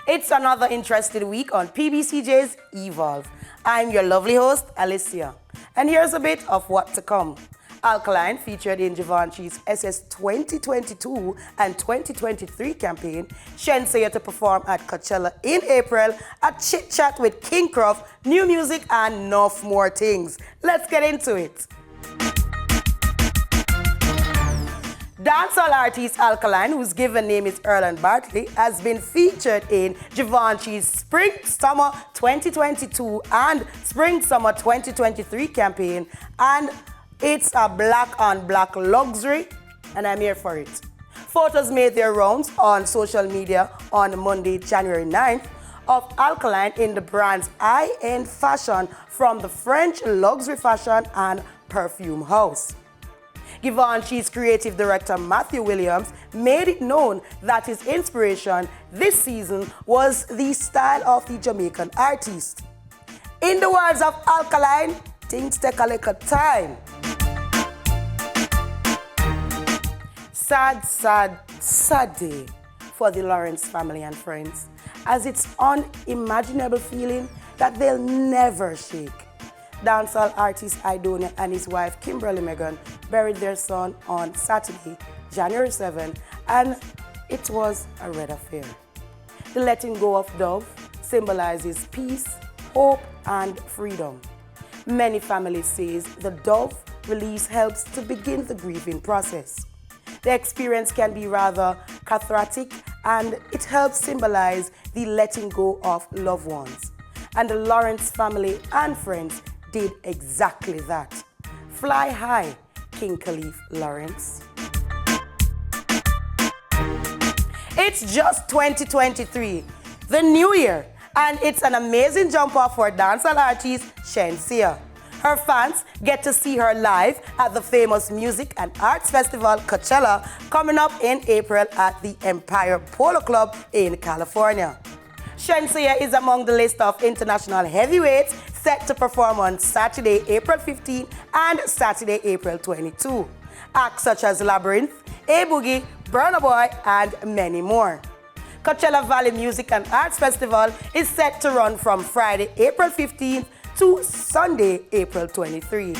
It's another interesting week on PBCJ's E-Volve. I'm your lovely host, Alicia. And here's a bit of what to come. Alkaline, featured in Givenchy's SS 2022 and 2023 campaign, Shenseea to perform at Coachella in April, a chit-chat with King Croft, new music and enough more things. Let's get into it. Dancehall artist Alkaline, whose given name is Erland Bartley, has been featured in Givenchy's Spring-Summer 2022 and Spring-Summer 2023 campaign, and it's a black-on-black luxury, and I'm here for it. Photos made their rounds on social media on Monday, January 9th, of Alkaline in the brand's high-end fashion from the French luxury fashion and perfume house. Givenchy's creative director Matthew Williams made it known that his inspiration this season was the style of the Jamaican artist. In the words of Alkaline, things take a little time. Sad, sad, sad day for the Lawrence family and friends, as it's unimaginable feeling that they'll never shake. Dancehall artist Idonia and his wife Kimberly Megan buried their son on Saturday, January 7, and it was a red affair. The letting go of Dove symbolizes peace, hope, and freedom. Many families say the Dove release helps to begin the grieving process. The experience can be rather cathartic, and it helps symbolize the letting go of loved ones. And the Lawrence family and friends did exactly that. Fly high, King Khalif Lawrence. It's just 2023, the new year, and it's an amazing jump off for dancehall artist Shenseea. Her fans get to see her live at the famous music and arts festival Coachella coming up in April at the Empire Polo Club in California. Shenseea is among the list of international heavyweights set to perform on Saturday, April 15 and Saturday, April 22. Acts such as Labyrinth, A-Boogie, Burna Boy, and many more. Coachella Valley Music and Arts Festival is set to run from Friday, April 15 to Sunday, April 23.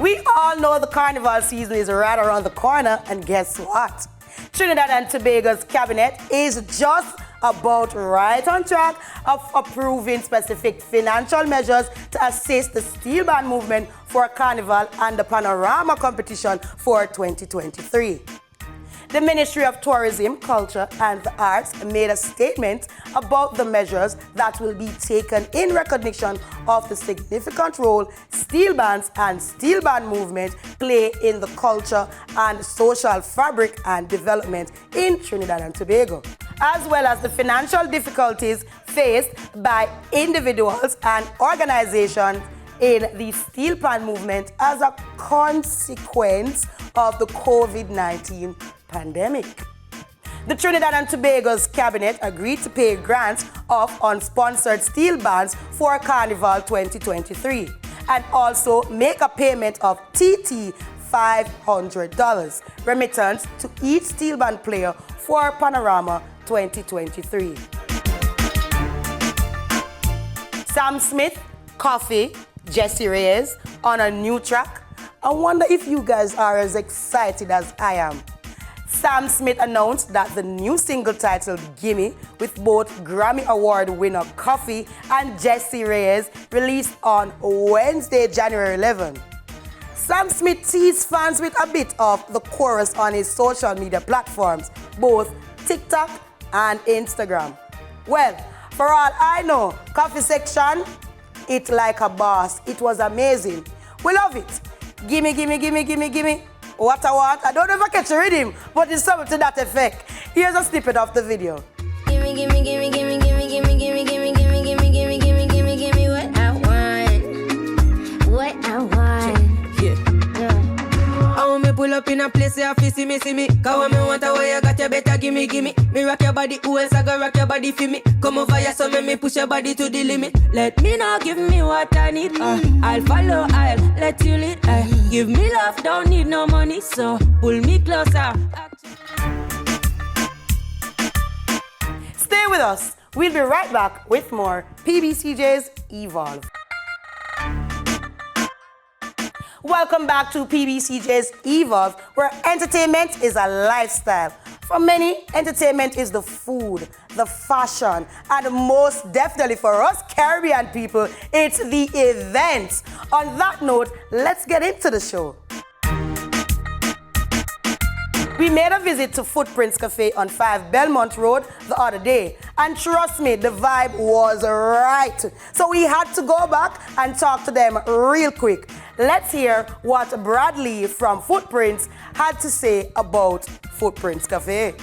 We all know the carnival season is right around the corner, and guess what? Trinidad and Tobago's cabinet is just about right on track of approving specific financial measures to assist the steel band movement for Carnival and the Panorama competition for 2023. The Ministry of Tourism, Culture and the Arts made a statement about the measures that will be taken in recognition of the significant role steel bands and steel band movement play in the culture and social fabric and development in Trinidad and Tobago, as well as the financial difficulties faced by individuals and organizations in the steel pan movement as a consequence of the COVID-19 pandemic. The Trinidad and Tobago's cabinet agreed to pay grants of unsponsored steel bands for Carnival 2023 and also make a payment of TT $500 remittance to each steel band player for Panorama 2023. Sam Smith, Coffee, Jessie Reyes on a new track. I wonder if you guys are as excited as I am. Sam Smith announced that the new single titled Gimme, with both Grammy Award winner Coffee and Jessie Reyes, released on Wednesday, January 11. Sam Smith teased fans with a bit of the chorus on his social media platforms, both TikTok and Instagram. Well, for all I know, Coffee section, it like a boss. It was amazing. We love it. Gimme, gimme, gimme, gimme, gimme. What I want. I don't ever catch a rhythm, but it's something to that effect. Here's a snippet of the video. Gimme, gimme, gimme, gimme, gimme, gimme, gimme, gimme, gimme, gimme, gimme, gimme, gimme, gimme what I want. What I want. I want me pull up in a place where you see me. Cause when me want a way you got, you better gimme. Me rock your body, who else I go rock your body for me? Come over here, so me push your body to the limit. Let me know, give me what I need. I'll follow, I'll let you lead. Give me love, don't need no money, so pull me closer. Stay with us. We'll be right back with more PBCJ's E-Volve. Welcome back to PBCJ's E-Volve, where entertainment is a lifestyle. For many, entertainment is the food, the fashion, and most definitely for us Caribbean people, it's the events. On that note, let's get into the show. We made a visit to Footprints Cafe on 5 Belmont Road the other day, and trust me, the vibe was right. So we had to go back and talk to them real quick. Let's hear what Bradley from Footprints had to say about Footprints Cafe.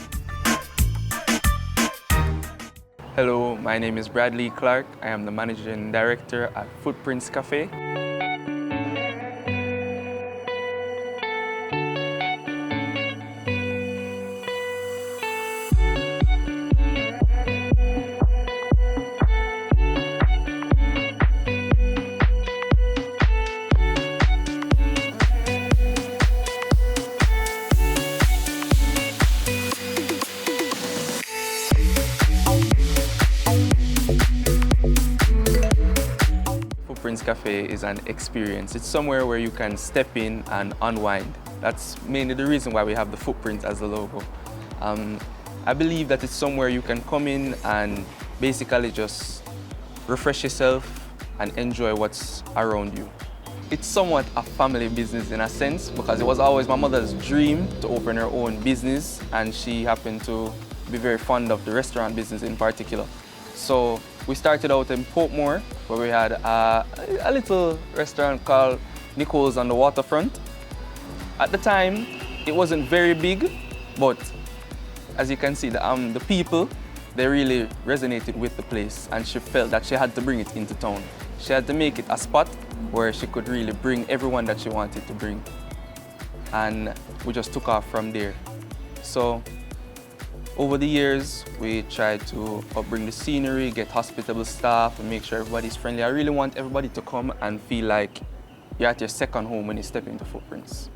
Hello, my name is Bradley Clark. I am the Managing Director at Footprints Cafe. Footprints Cafe is an experience. It's somewhere where you can step in and unwind. That's mainly the reason why we have the footprint as the logo. I believe that it's somewhere you can come in and basically just refresh yourself and enjoy what's around you. It's somewhat a family business in a sense, because it was always my mother's dream to open her own business, and she happened to be very fond of the restaurant business in particular. So we started out in Portmore, where we had a little restaurant called Nicole's on the waterfront. At the time, it wasn't very big, but as you can see, the people, they really resonated with the place, and she felt that she had to bring it into town. She had to make it a spot where she could really bring everyone that she wanted to bring. And we just took off from there. So over the years, we tried to upbring the scenery, get hospitable staff, and make sure everybody's friendly. I really want everybody to come and feel like you're at your second home when you step into Footprints.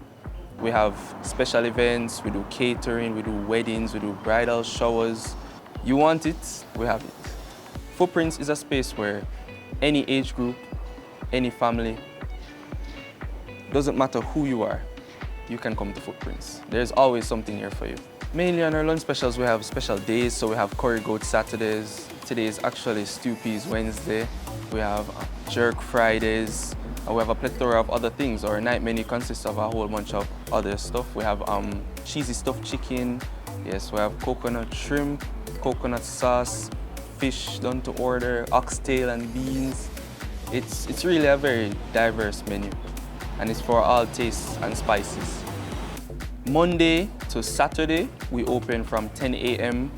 We have special events, we do catering, we do weddings, we do bridal showers. You want it, we have it. Footprints is a space where any age group, any family, doesn't matter who you are, you can come to Footprints. There's always something here for you. Mainly on our lunch specials, we have special days, so we have curry goat Saturdays. Today is actually stew peas Wednesday. We have jerk Fridays. We have a plethora of other things. Our night menu consists of a whole bunch of other stuff. We have cheesy stuffed chicken. Yes, we have coconut shrimp, coconut sauce, fish done to order, oxtail and beans. It's really a very diverse menu, and it's for all tastes and spices. Monday to Saturday, we open from 10 a.m.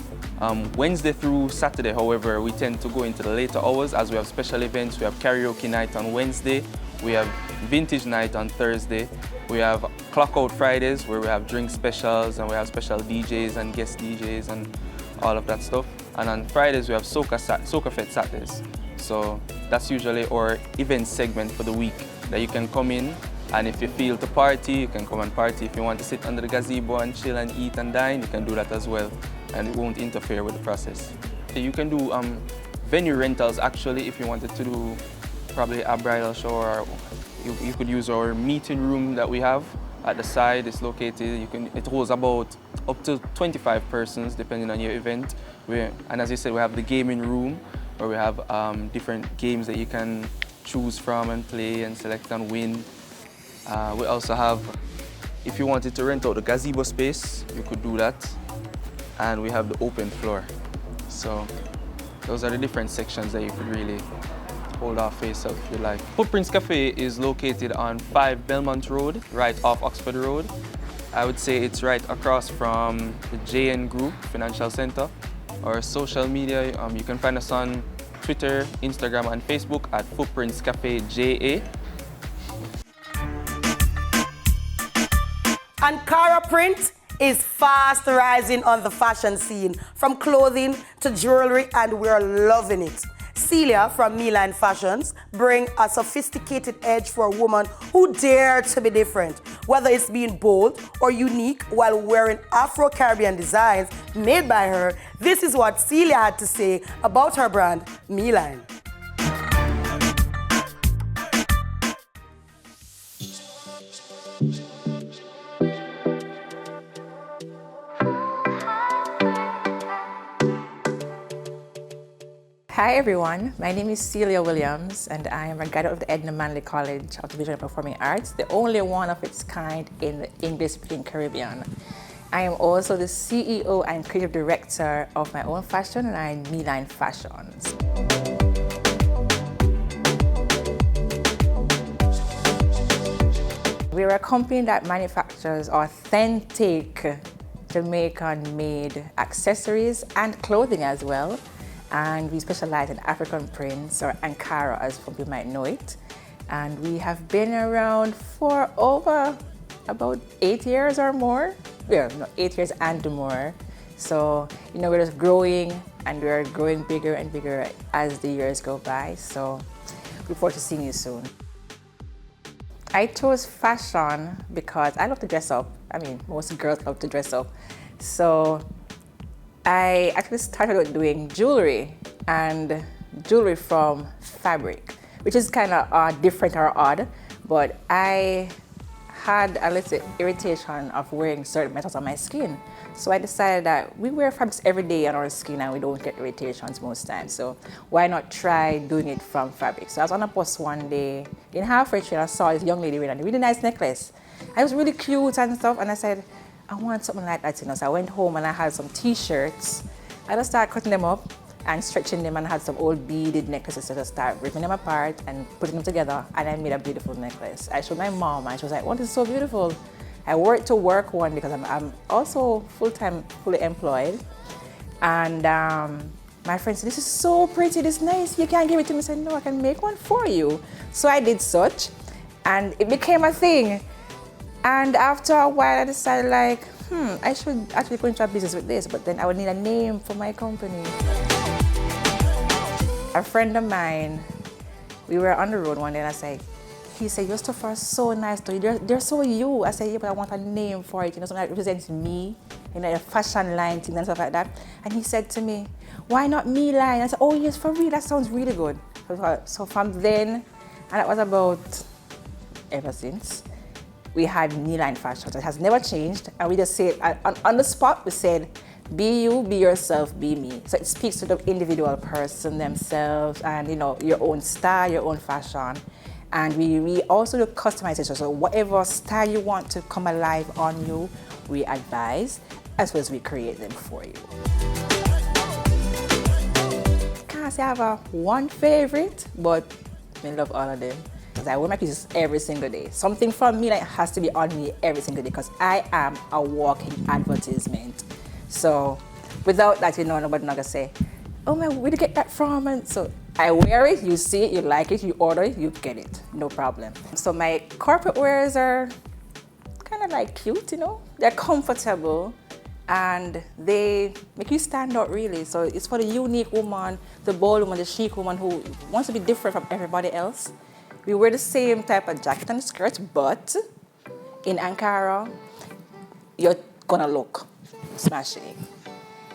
Wednesday through Saturday, however, we tend to go into the later hours as we have special events. We have karaoke night on Wednesday. We have vintage night on Thursday. We have clock out Fridays where we have drink specials, and we have special DJs and guest DJs and all of that stuff. And on Fridays, we have Soca Fete Saturdays. So that's usually our event segment for the week that you can come in. And if you feel to party, you can come and party. If you want to sit under the gazebo and chill and eat and dine, you can do that as well. And it won't interfere with the process. You can do venue rentals actually if you wanted to do probably a bridal shower. You could use our meeting room that we have at the side. It's located, it holds about up to 25 persons depending on your event. And as you said, we have the gaming room where we have different games that you can choose from and play and select and win. We also have, if you wanted to rent out the gazebo space, you could do that. And we have the open floor. So those are the different sections that you could really hold off for yourself if you like. Footprints Cafe is located on 5 Belmont Road, right off Oxford Road. I would say it's right across from the JN Group Financial Center. Our social media, you can find us on Twitter, Instagram, and Facebook at Footprints Cafe JA. Ankara print is fast rising on the fashion scene, from clothing to jewelry, and we're loving it. Celia from Milan Fashions bring a sophisticated edge for a woman who dare to be different. Whether it's being bold or unique while wearing Afro-Caribbean designs made by her, This is what Celia had to say about her brand, Me-Line. Hi everyone, my name is Celia Williams and I am a graduate of the Edna Manley College of Visual and Performing Arts, the only one of its kind in the English-speaking Caribbean. I am also the CEO and creative director of my own fashion line, Me-Line Fashions. We're a company that manufactures authentic Jamaican-made accessories and clothing as well. And we specialize in African prints, or Ankara as some people might know it. And we have been around for over about 8 years or more. Yeah, no, 8 years and more. So, you know, we're just growing and we're growing bigger and bigger as the years go by. So, look forward to seeing you soon. I chose fashion because I love to dress up. I mean, most girls love to dress up. So, I actually started with doing jewelry and jewelry from fabric, which is kind of different or odd, but I had a little irritation of wearing certain metals on my skin. So I decided that we wear fabrics every day on our skin and we don't get irritations most times. So why not try doing it from fabric? So I was on a bus one day in Halfway Tree and I saw this young lady wearing a really nice necklace. It was really cute and stuff, and I said, I want something like that, you know. So I went home and I had some t-shirts. I just started cutting them up and stretching them, and I had some old beaded necklaces, so I just started ripping them apart and putting them together, and I made a beautiful necklace. I showed my mom and she was like, "Oh, this is so beautiful." I wore it to work one because I'm also full-time, fully employed. And my friend said, "This is so pretty, this is nice, you can't give it to me." I said, "No, I can make one for you." So I did such, and it became a thing. And after a while, I decided like, I should actually go into a business with this, but then I would need a name for my company. A friend of mine, we were on the road one day and he said, "Your stuff are so nice, though. They're so you." I said, "Yeah, but I want a name for it, you know, something that represents me, you know, a fashion line, things and stuff like that." And he said to me, "Why not Me-Line?" I said, "Oh yes, for real, that sounds really good." So from then, and that was about ever since, we had Me-Line Fashions. It has never changed, and we just say on the spot, we said, "Be you, be yourself, be me." So it speaks to the individual person themselves and, you know, your own style, your own fashion. And we also do customization. So whatever style you want to come alive on you, we advise, as well as we create them for you. Can't say I have one favorite, but I love all of them. I wear my pieces every single day. Something from me that has to be on me every single day because I am a walking advertisement. So without that, you know, nobody not gonna say, "Oh man, where did you get that from?" And so I wear it, you see it, you like it, you order it, you get it, no problem. So my corporate wears are kind of like cute, you know. They're comfortable and they make you stand out really. So it's for the unique woman, the bold woman, the chic woman who wants to be different from everybody else. We wear the same type of jacket and skirt, but in Ankara, you're gonna look smashing.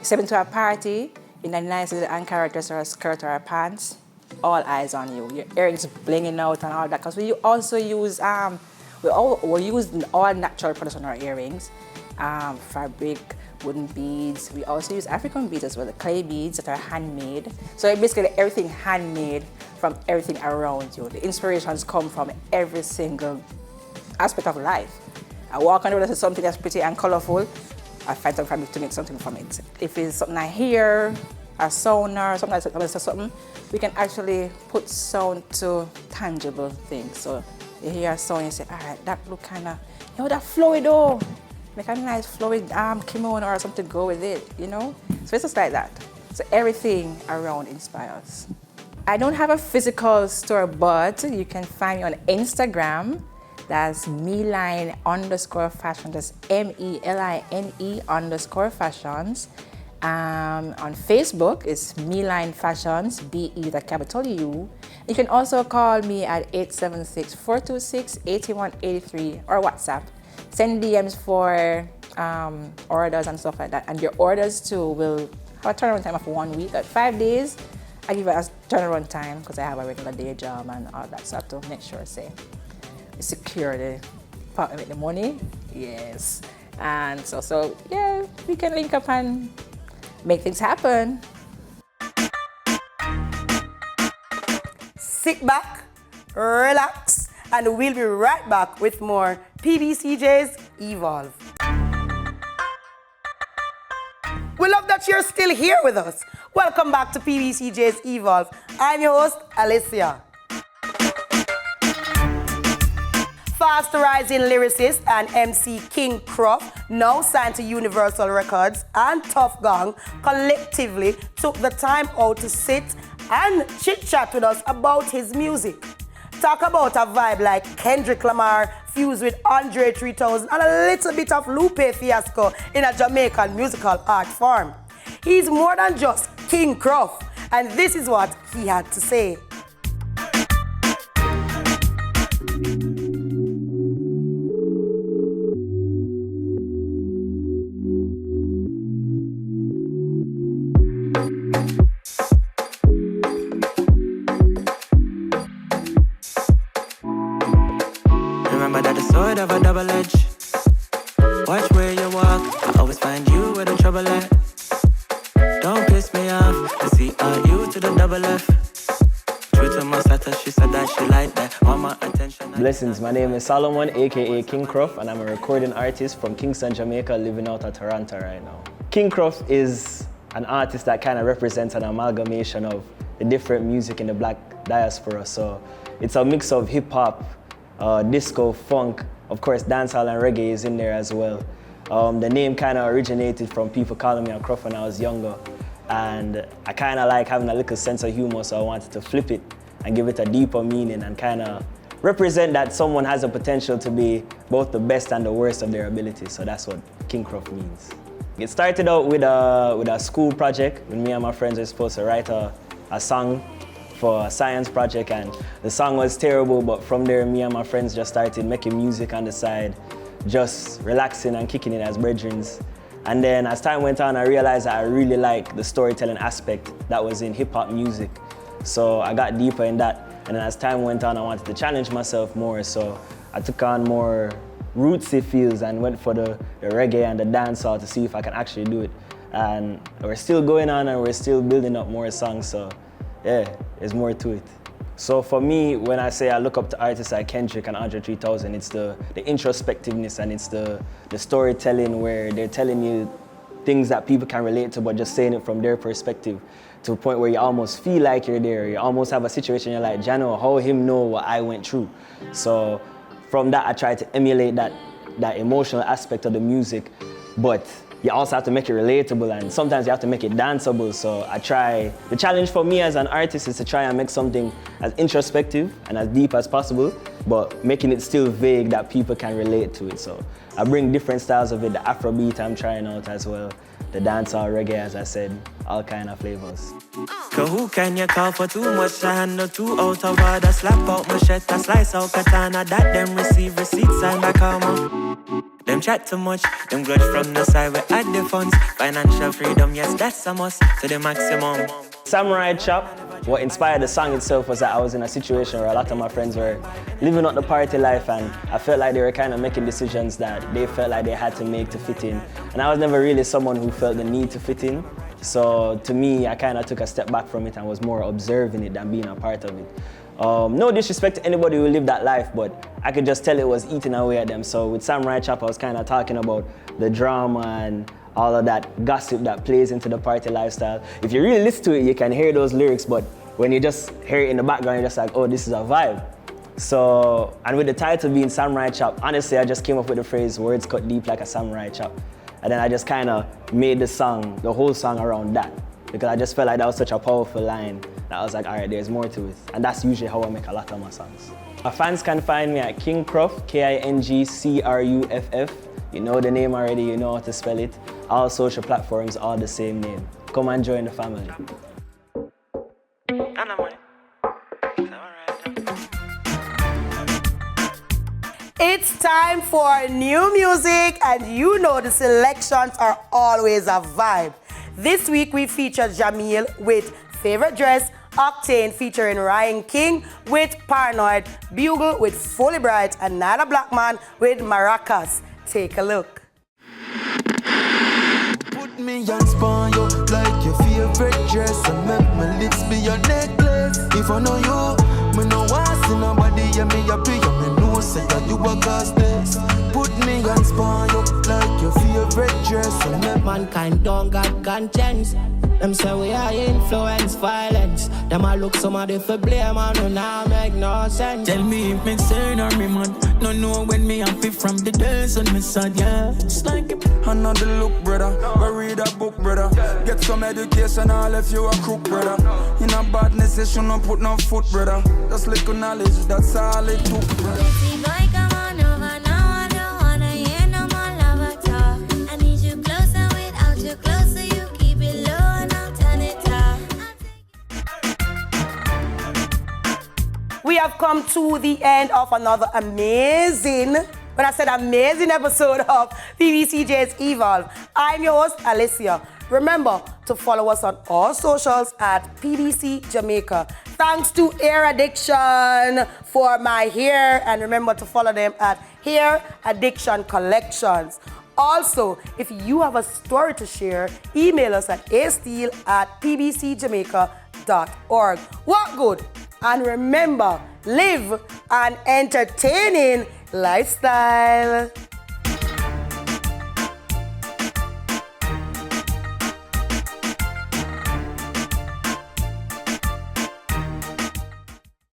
Step into a party in a nice little Ankara dress or a skirt or a pants, all eyes on you. Your earrings blinging out and all that. Because we also use we use all natural products on our earrings, fabric, wooden beads. We also use African beads as well, the clay beads that are handmade. So basically everything handmade from everything around you. The inspirations come from every single aspect of life. I walk on the road and see something that's pretty and colorful, I find some fabric to make something from it. If it's something I hear, a sound or something, we can actually put sound to tangible things. So you hear a sound, you say, all right, that look kind of, you know, that flowy though. Make a nice flowy kimono or something to go with it, you know? So it's just like that. So everything around inspires. I don't have a physical store, but you can find me on Instagram. That's Me-Line_fashion. That's MELINE_fashions. On Facebook, it's Me-Line Fashions, BE with a capital U. You can also call me at 876-426-8183 or WhatsApp. Send DMs for orders and stuff like that. And your orders too will have a turnaround time of 1 week. At 5 days, I give it a turnaround time because I have a regular day job and all that. So I have to make sure, say, secure the partner with the money. Yes. And so yeah, we can link up and make things happen. Sit back, relax, and we'll be right back with more PBCJ's E-Volve. We love that you're still here with us. Welcome back to PBCJ's E-Volve. I'm your host, Alicia. Fast rising lyricist and MC King Croft, now signed to Universal Records, and Tough Gang collectively took the time out to sit and chit-chat with us about his music. Talk about a vibe like Kendrick Lamar fused with Andre 3000 and a little bit of Lupe Fiasco in a Jamaican musical art form. He's more than just King Croft, and this is what he had to say. Of a double edge. Watch where you walk. I always find you where the trouble at. Don't piss me off. I see all you to the double F. True to my status, she said that she liked that. Want my attention. Blessings, my name is Solomon, aka King Croft, and I'm a recording artist from Kingston, Jamaica, living out of Toronto right now. King Croft is an artist that kind of represents an amalgamation of the different music in the black diaspora. So it's a mix of hip hop, disco, funk, of course dancehall and reggae is in there as well. The name kind of originated from people calling me a Croft when I was younger, and I kind of like having a little sense of humor, so I wanted to flip it and give it a deeper meaning and kind of represent that someone has the potential to be both the best and the worst of their abilities. So that's what King Croft means. It started out with a school project when me and my friends were supposed to write a song for a science project, and the song was terrible, but from there me and my friends just started making music on the side, just relaxing and kicking it as brethrens. And then as time went on, I realized that I really like the storytelling aspect that was in hip-hop music. So I got deeper in that, and then as time went on, I wanted to challenge myself more, so I took on more rootsy feels and went for the reggae and the dancehall to see if I can actually do it. And we're still going on and we're still building up more songs, so yeah, there's more to it. So for me, when I say I look up to artists like Kendrick and Andre 3000, it's the introspectiveness and it's the storytelling where they're telling you things that people can relate to, but just saying it from their perspective to a point where you almost feel like you're there. You almost have a situation you're like, Jano, how him know what I went through? So from that, I try to emulate that emotional aspect of the music, but you also have to make it relatable, and sometimes you have to make it danceable. So the challenge for me as an artist is to try and make something as introspective and as deep as possible, but making it still vague that people can relate to it. So I bring different styles of it, the Afrobeat I'm trying out as well, the dancehall, reggae, as I said, all kind of flavors. Cause who can you call for too much to handle two out of order? Slap out machete, slice out katana, that them receive receipts and back karma. Them chat too much, them grudge from the side, we add the funds. Financial freedom, yes, that's a must, to the maximum. Samurai Chop, what inspired the song itself was that I was in a situation where a lot of my friends were living out the party life, and I felt like they were kind of making decisions that they felt like they had to make to fit in. And I was never really someone who felt the need to fit in. So to me, I kind of took a step back from it and was more observing it than being a part of it. No disrespect to anybody who lived that life, but I could just tell it was eating away at them. So with Samurai Chop, I was kind of talking about the drama and all of that gossip that plays into the party lifestyle. If you really listen to it, you can hear those lyrics, but when you just hear it in the background, you're just like, oh, this is a vibe. So, and with the title being Samurai Chop, honestly, I just came up with the phrase, words cut deep like a samurai chop. And then I just kind of made the whole song around that, because I just felt like that was such a powerful line that I was like, all right, there's more to it. And that's usually how I make a lot of my songs. My fans can find me at King Croft, KINGCRUFF. You know the name already, you know how to spell it. All social platforms are the same name. Come and join the family. It's time for new music, and you know the selections are always a vibe. This week we featured Jamil with Favorite Dress, Octane featuring Ryan King with Paranoid, Bugle with Fully Bright, and Nada Blackman with Maracas. Take a look. Put me on spawn you like your favorite dress and make my lips be your necklace. If I know you, me no want see nobody, yeah me happy, yeah me know say that you a cause this. Put me on spawn you like your favorite dress and make mankind don't got conscience. Them say we are influence violence. Them I look somebody for blame and no now make no sense. Tell me if me sane or me mad. No know when me happy from the days when me sad, yeah. It's like another look, brother. Go read a book, brother. Get some education, all if you a crook, brother. In a badness, you should not put no foot, brother. Just little knowledge, that's all it took, brother. We have come to the end of another amazing, when I said amazing episode of PBCJ's E-Volve. I'm your host, Alicia. Remember to follow us on all socials at PBCJamaica. Thanks to Hair Addiction for my hair, and remember to follow them at Hair Addiction Collections. Also, if you have a story to share, email us at asteel@pbcjamaica.org. What good? And remember, live an entertaining lifestyle.